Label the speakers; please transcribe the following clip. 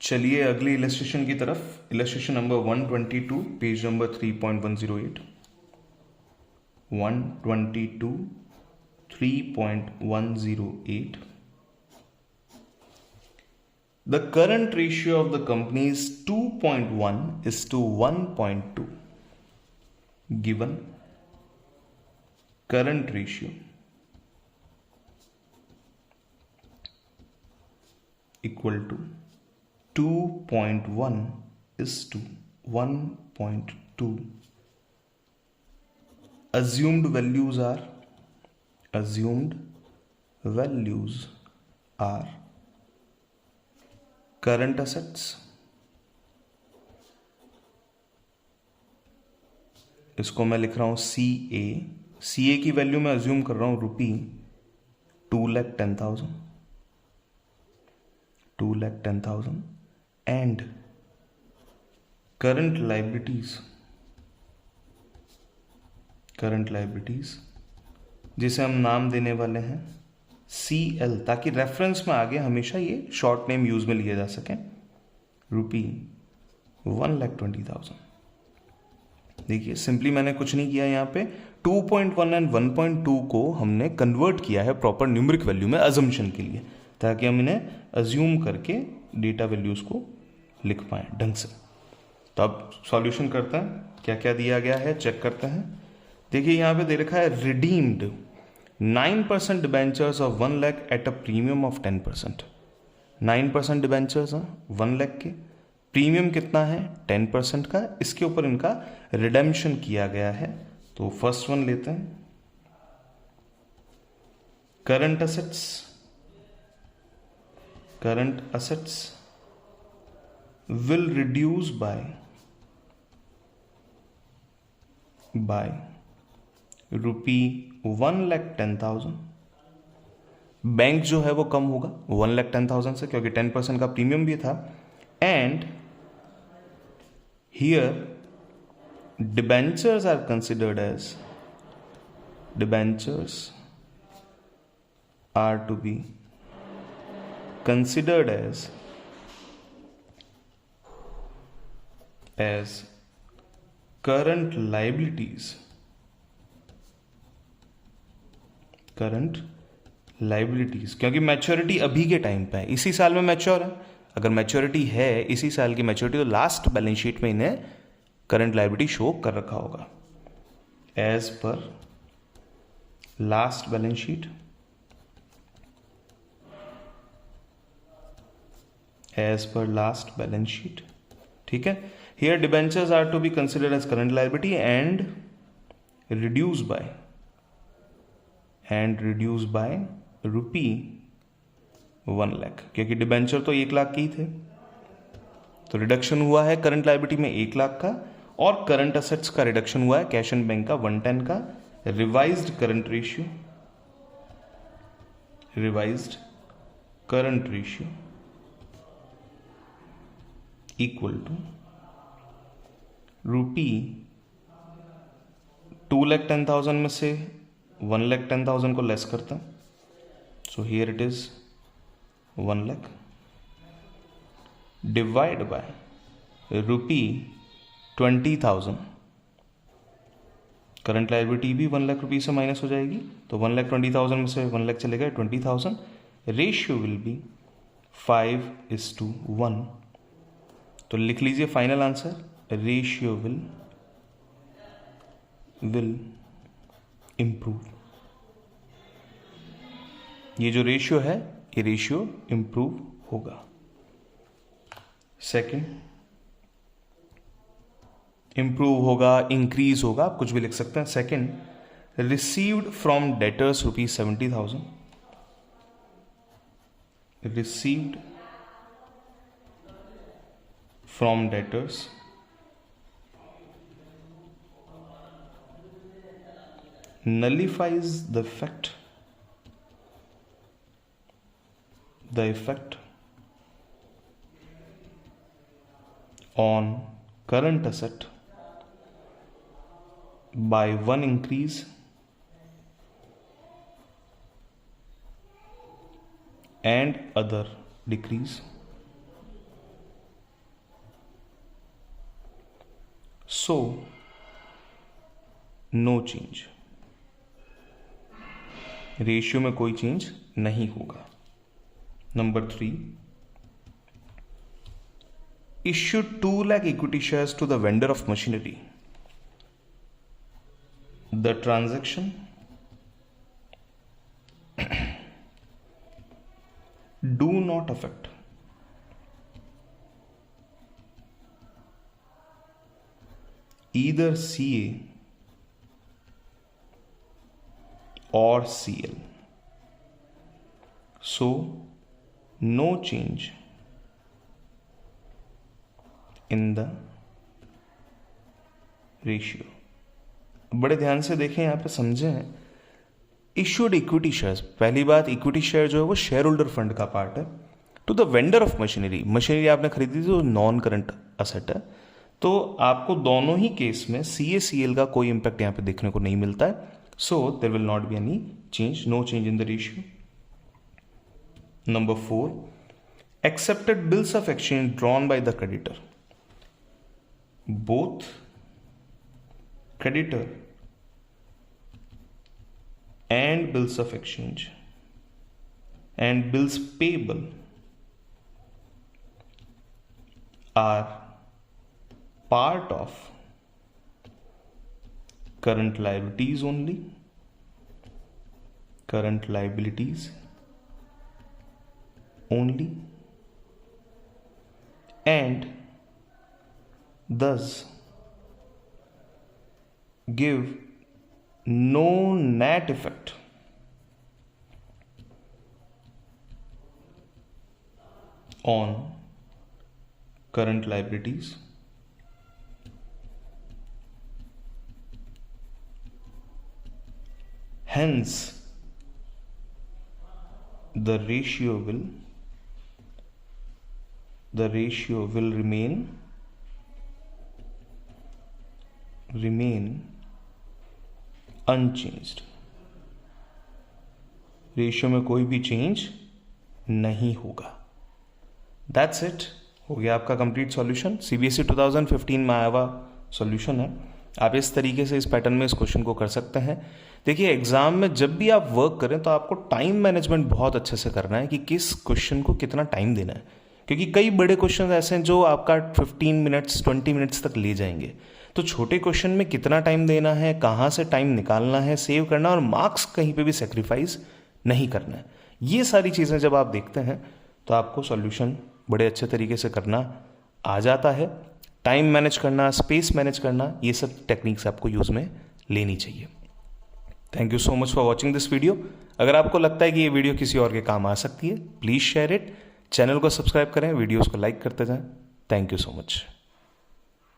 Speaker 1: चलिए अगली इलस्ट्रेशन की तरफ। Illustration number 122, page number 3.108। 122, 3.108। The current ratio of the company is 2.1 is to 1.2. Given current ratio equal to 2.1 is to 1.2. Assumed values are current assets, इसको मैं लिख रहा हूं सी ए की वैल्यू मैं अज्यूम कर रहा हूं रुपी 2,10,000 एंड करंट लाइबिलिटीज जिसे हम नाम देने वाले हैं CL, ताकि रेफरेंस में आगे हमेशा ये शॉर्ट नेम यूज में लिए जा सके। रुपी 1,20,000। देखिए सिंपली मैंने कुछ नहीं किया, यहाँ पे 2.1 एंड 1.2 को हमने कन्वर्ट किया है प्रॉपर न्यूमेरिक वैल्यू में अजम्पशन के लिए, ताकि हम इन्हें अज्यूम करके डेटा वैल्यूज को लिख पाए ढंग से। तो अब सॉल्यूशन करते हैं, क्या क्या दिया गया है चेक करते हैं। देखिए यहाँ पे दे रखा है redeemed 9% debentures of 1 lakh at a premium of 10%। 9% debentures हैं 1 लाख के, प्रीमियम कितना है 10% का, इसके ऊपर इनका रिडेम्पशन किया गया है। तो फर्स्ट वन लेते हैं, current assets will reduce by rupee 1,10,000। Bank जो है वो कम होगा 1,10,000 से, क्योंकि 10% का प्रीमियम भी था। And here debentures are considered as current liabilities, क्योंकि मैच्योरिटी अभी के टाइम पे है, इसी साल में मैच्योर है। अगर मैच्योरिटी है इसी साल की मैच्योरिटी, तो लास्ट बैलेंस शीट में इन्हें करंट लायबिलिटी शो कर रखा होगा। As per last balance sheet, ठीक है। Here debentures are to be considered as current liability and reduce by rupee 1 lakh, क्योंकि डिबेंचर तो 1 लाख के ही थे, तो रिडक्शन हुआ है करंट लायबिलिटी में 1 लाख का, और करंट असेट्स का रिडक्शन हुआ है कैश एंड बैंक का 110 का। Revised current ratio equal to rupee 2,10,000 में से 1,10,000 को लेस करता, so here it is 1 lakh divide by rupee 20,000। Current liability भी 1 लाख रुपये से माइनस हो जाएगी, तो 1,20,000 में से 1 लाख चलेगा 20,000। Ratio will be 5:1। तो लिख लीजिए final answer, ratio will improve. ये जो रेशियो है ये रेशियो इंप्रूव होगा। सेकंड, इंप्रूव होगा, इंक्रीज होगा, आप कुछ भी लिख सकते हैं। Second, received from debtors rupees 70,000, received from debtors nullifies the effect on current asset by 1 increase and other decrease. So no change, ratio में कोई चेंज नहीं होगा। Number 3, issue 2 lakh equity shares to the vendor of machinery. The transaction do not affect either CA or CL. So, no change in the ratio. बड़े ध्यान से देखें, यहाँ पे समझें। इश्यूड इक्विटी शेयर्स, पहली बात, इक्विटी शेयर जो है वो शेयर होल्डर फंड का पार्ट है। To the vendor of machinery, machinery आपने खरीदी थी तो नॉन करंट असेट है, तो आपको दोनों ही केस में CACL का कोई इंपैक्ट यहाँ पे देखने को नहीं मिलता है। So there will not be any change, no change in the ratio. Number 4, accepted bills of exchange drawn by the creditor, both creditor and bills of exchange and bills payable are part of current liabilities only, current liabilities only, and thus give no net effect on current liabilities, hence the ratio will remain unchanged, ratio में कोई भी change नहीं होगा। That's it, हो गया आपका complete solution. CBSE 2015 में आया हुआ सॉल्यूशन है। आप इस तरीके से इस पैटर्न में इस क्वेश्चन को कर सकते हैं। देखिए, एग्जाम में जब भी आप वर्क करें तो आपको टाइम मैनेजमेंट बहुत अच्छे से करना है कि किस क्वेश्चन को कितना टाइम देना है, क्योंकि कई बड़े क्वेश्चन ऐसे हैं जो आपका 15 मिनट्स 20 मिनट्स तक ले जाएंगे। तो छोटे क्वेश्चन में कितना टाइम देना है, कहाँ से टाइम निकालना है, सेव करना, और मार्क्स कहीं पे भी सेक्रीफाइस नहीं करना है, ये सारी चीज़ें जब आप देखते हैं तो आपको सॉल्यूशन बड़े अच्छे तरीके से करना आ जाता है। टाइम मैनेज करना, स्पेस मैनेज करना, ये सब टेक्निक्स आपको यूज़ में लेनी चाहिए। Thank you so much for watching this video. अगर आपको लगता है कि ये वीडियो किसी और के काम आ सकती है, प्लीज़ शेयर इट, चैनल को सब्सक्राइब करें, वीडियोज़ को लाइक करते जाएं। Thank you so much.